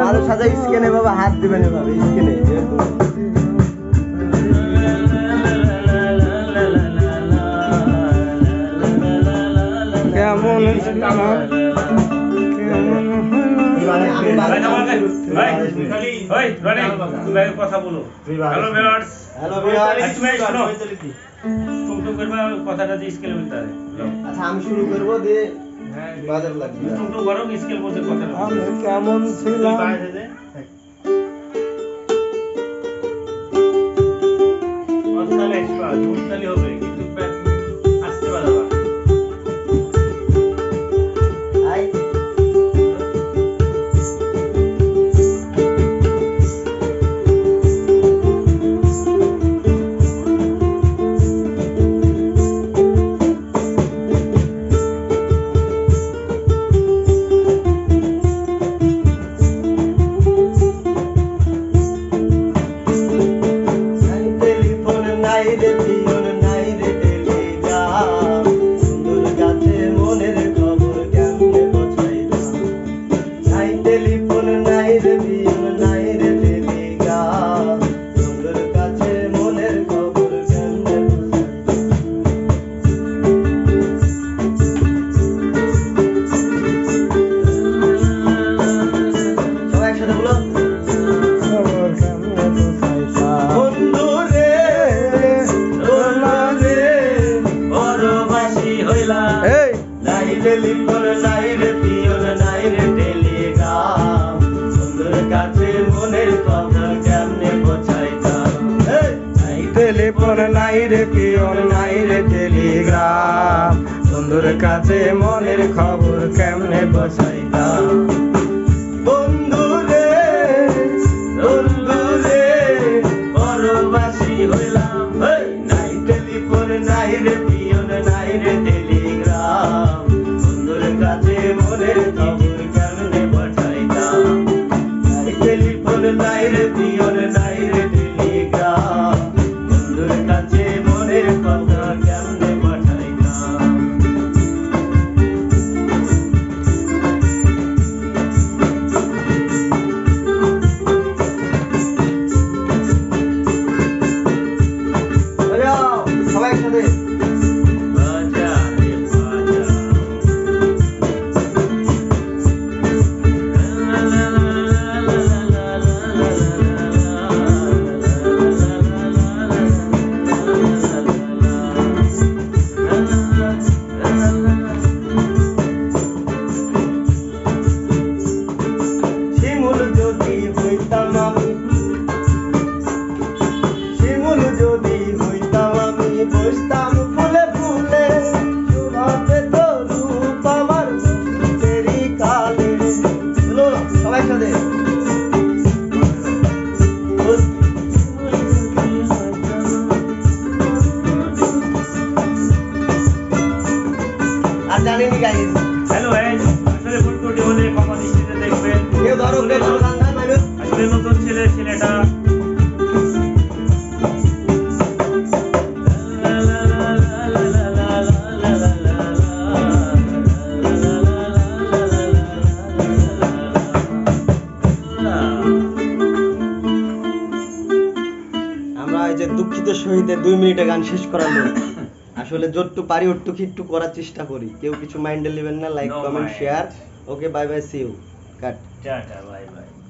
ভালো সাজা স্ক্যানে বাবা হাত দিবেন এভাবে স্ক্যানে কেমন কথা বলো হ্যালো ভিউয়ার্স হ্যালো ভিউয়ার্স টুকটুক করবা কথাটা যে স্কেল বলতে হবে আচ্ছা আমি শুরু করব যে বাজার লাগবে টুকটুক করো স্কেল বলতে কথাটা আমি কেমন ছিলাম অস্তালে এক্সট্রা ঝুমতালি হবে কিন্তু আসতে পারবা আই টেলিফোন নাই রে পিওন নাই রে টেলিগ্রাম বন্ধুর কাছে মনের খবর কেমনে পৌঁছাইতাম নাই টেলিফোন নাই রে পিওন নাই রে টেলিগ্রাম বন্ধুর কাছে মনের খবর কেমনে পৌঁছাইতাম বন্ধু রে পরবাসী হইলাম নাই টেলিফোন নাই রে পিওন নাই রে টেলিগ্রাম কাছে মনের খবর কেমনে পাঠাইতাম নাই টেলিফোন নাই রে পিওন নাই রে টেলিগ্রাম বন্ধুর কাছে মনের কথা কেমনে পাঠাইতাম সবাই একসাথে বসতাম ফুলে ফুলে শোভাতে তো রূপ আমার তেরি কালে বলো সবাই সাথে আর জানেনি গাইস হ্যালো গাইস আসলে ফুলকটি হলে কমন দৃষ্টিতে দেখবেন কেউ ধরো আসলে নতুন ছেলেটা দুঃখিত সহিতে 2 মিনিটে গান শেষ করালো আসলে যতটুকু পারি ওটুকু একটু করার চেষ্টা করি কেউ কিছু মাইন্ডে নেবেন না like comment share okay bye bye see you cut tata bye by